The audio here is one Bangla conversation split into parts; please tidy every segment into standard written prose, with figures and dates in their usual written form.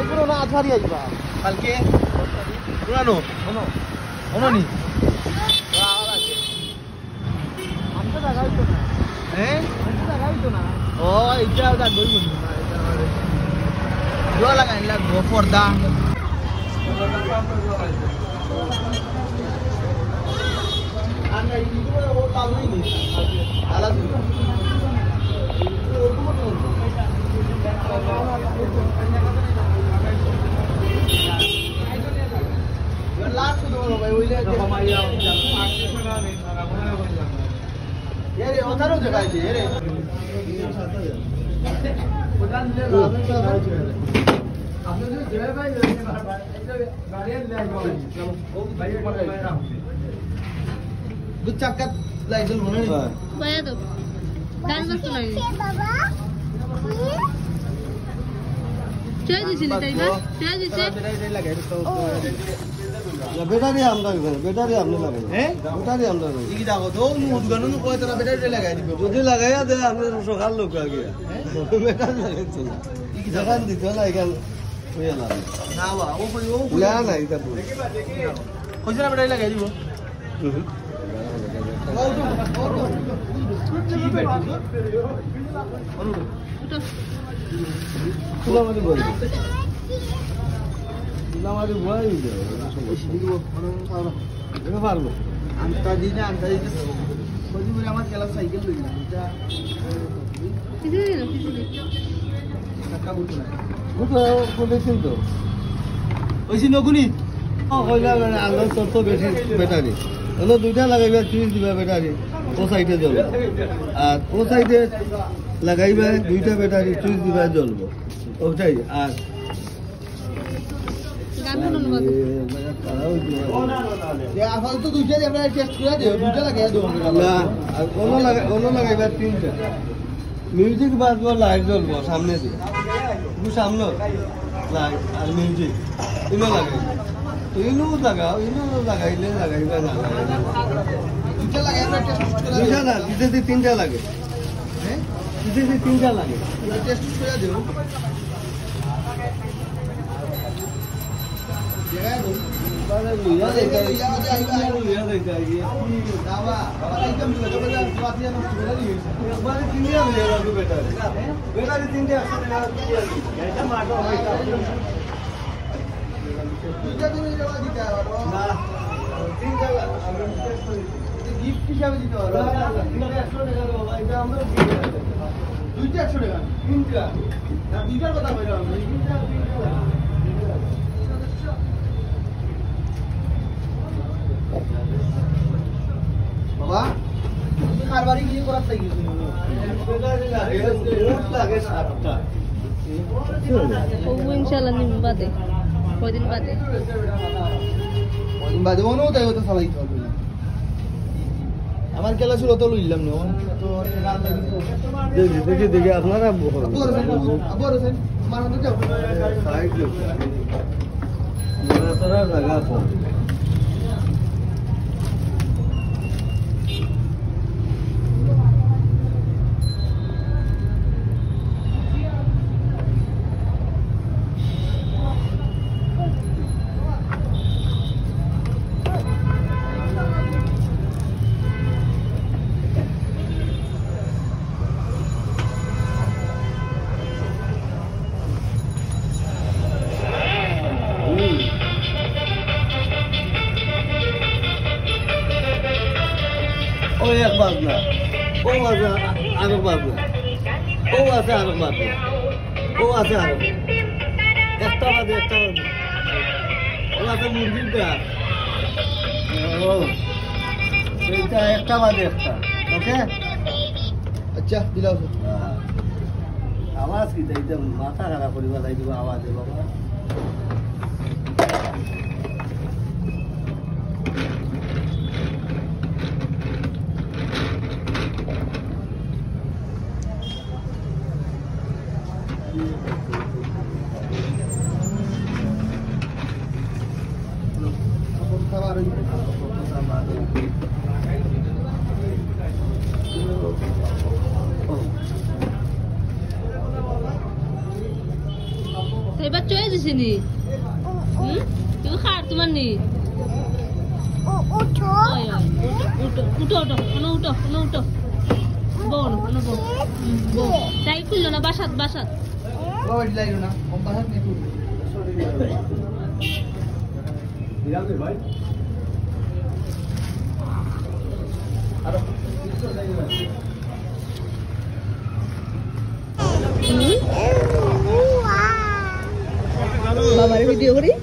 পুরো না আছাড়ি আইবা কালকে পুরানো অননি আমটা লাগাই তো না আমটা লাগাই তো না ও এটা দা গই বলি না এটা আমাদের দোয়া লাগাই লাগবো পর্দা আন্না ইগুলো ও তালুই নি আলাদা লাস্ট তো ভাই ওইলে কমাইয়া এরে ওটারও জায়গায় দি এরে ওটান দিলে আপনি যদি জয় ভাই গাড়ি লে আইবো ও ভাই দু চাকা লাইজল মনে নেই ভাইয়া তো গান বাজতো না বাবা চলে দিছিলি তাই না চলে দিছে ব্যাটারি আমরা ব্যাটারি আপনি লাগাই হ্যাঁ ব্যাটারি আমরা লাগাই কি দাও তো উদ্গানো কয় তোরা ব্যাটারি লাগাই দিবে যদি লাগাইয়া দে আপনি সকাল লোক আগে ব্যাটারি লাগাইছো না জাগান দিতে না এখান হইয়া না না বা ও কই ও না না এটা বল কইছ না ব্যাটারি লাগাই দিব তুলামারি বল তুলামারি বই দে পারবো আনতা দিনে কই বলে আমার খেলা সাইকেল লইলাম এটা কিছু দিন টাকা বুঝো না বুঝো বলেছেন তো ওইছি নগুনি কইলা আন্দাজ করতে বেশি ব্যাটারি হলো দুইটা লাগাইবা 30 দিবা ব্যাটারি ও সাইডে জ্বলবে আর ও সাইডে লাগাইবা দুইটা ব্যাটারি 30 দিবা জ্বলবে ওটাই আর গান শুনুন বাজে এ আফাল তো দুইটা আমরা টেস্ট করে দেব দুইটা লাগাই দেব না আর কোনো লাগাইবা তিনটা মিউজিক বাজবো লাইট জ্বলবো সামনে দিয়ে তুমি সামনে লাইট আর মিউজিক ইনো লাগাই ইনো লাগাইলে লাগাইবা না দুইটা লাগাই আমরা টেস্ট করে দেব দুইটা না দিতে তিনটা লাগে হ্যাঁ দিতে তিনটা লাগে টেস্ট করে দেব জায়গা দেব বারে লইয়া জায়গা লইয়া দেখাই দাবা বাবা একদম লাগবে না পাতিয়া না করে দিই একবারে তিনটা লইয়া লাগবে ব্যাটারি ব্যাটারি তিনটা আছে না এটা মাটো হইতা দুইটা তুমি যাওয়া দিতে পারো না তিনটা আমরা টেস্ট করি গিফট হিসাবে দিতে পারো তিনটা 100 টাকা বাবা এটা আমরা দুইটা 100 টাকা তিনটা না দুইটার কথা কইলাম তিনটা বাবা কারবারি কি করার তাই কিছু ব্যাটারি লাগে মোট লাগে 7টা ও ইনশাআল্লাহ নিম বাদে কয়দিন বাদে ওই বাদে মনেও তাই হতো চালাইতে হবে আমার খেলা ছিল তো লইলাম না তো দেখি আপনারা আবার হোসেন আমার হাতে যাও সাইড তারা জায়গা কম ওই এক বাজনা ও আছে আরেক বাজনা ও আছে আরেক বাজনা ও আছে আরেক একটা বাজে ও আছে মুরগিটা ও সেইটা একটা বাজে একটা ওকে আচ্ছা দিলাও আওয়াজ কি এইটা মাথা খারাপ করিবা তাই দিব আওয়াজে বাবা খাবার এবার চলে sini. Itu khar teman nih. Udah. Oh ya, udah. Bon. Tayo kulo na basat. Bawa di lain na. Pembahasan itu. Babar video kori.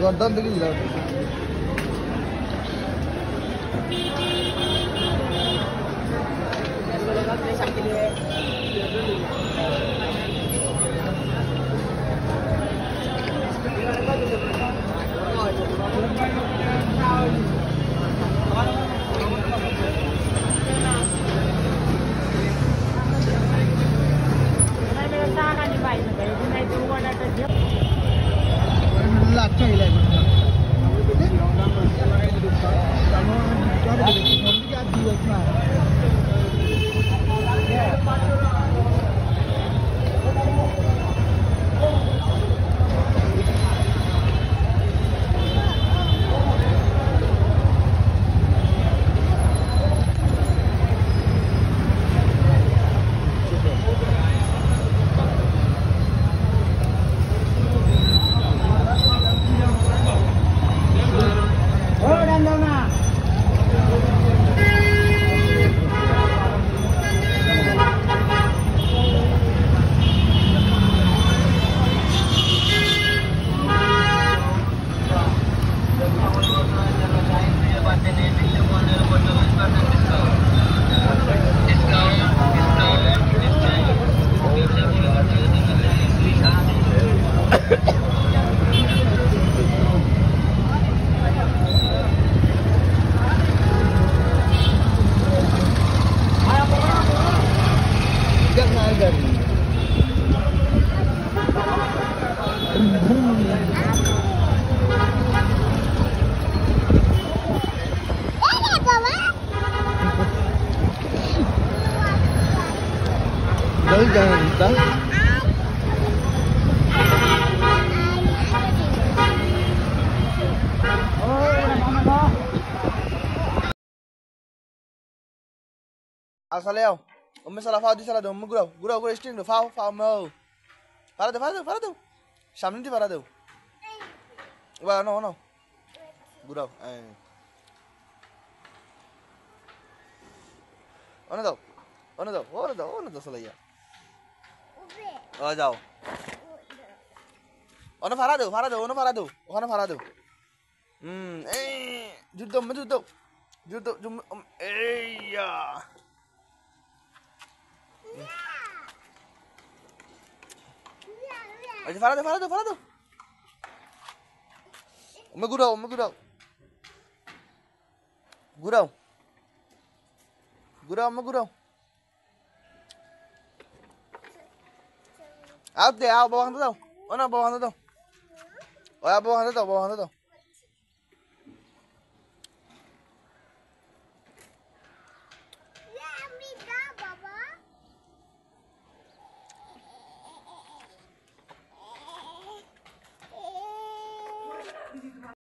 Gordon dulu lah. अच्छा ही लगा jangan lupa. Asaleo, salah fau di salah dong, gurau istri do fau mau. Para deu. Samin di para deu. Wah no. Gurau. Ono do salah ya. Oh jauh. Ono para deu. Ono para deu. Judum. Ya. Aja para deu. Gurau. Out deh, bawah itu tau. Oh no, bawah itu tau.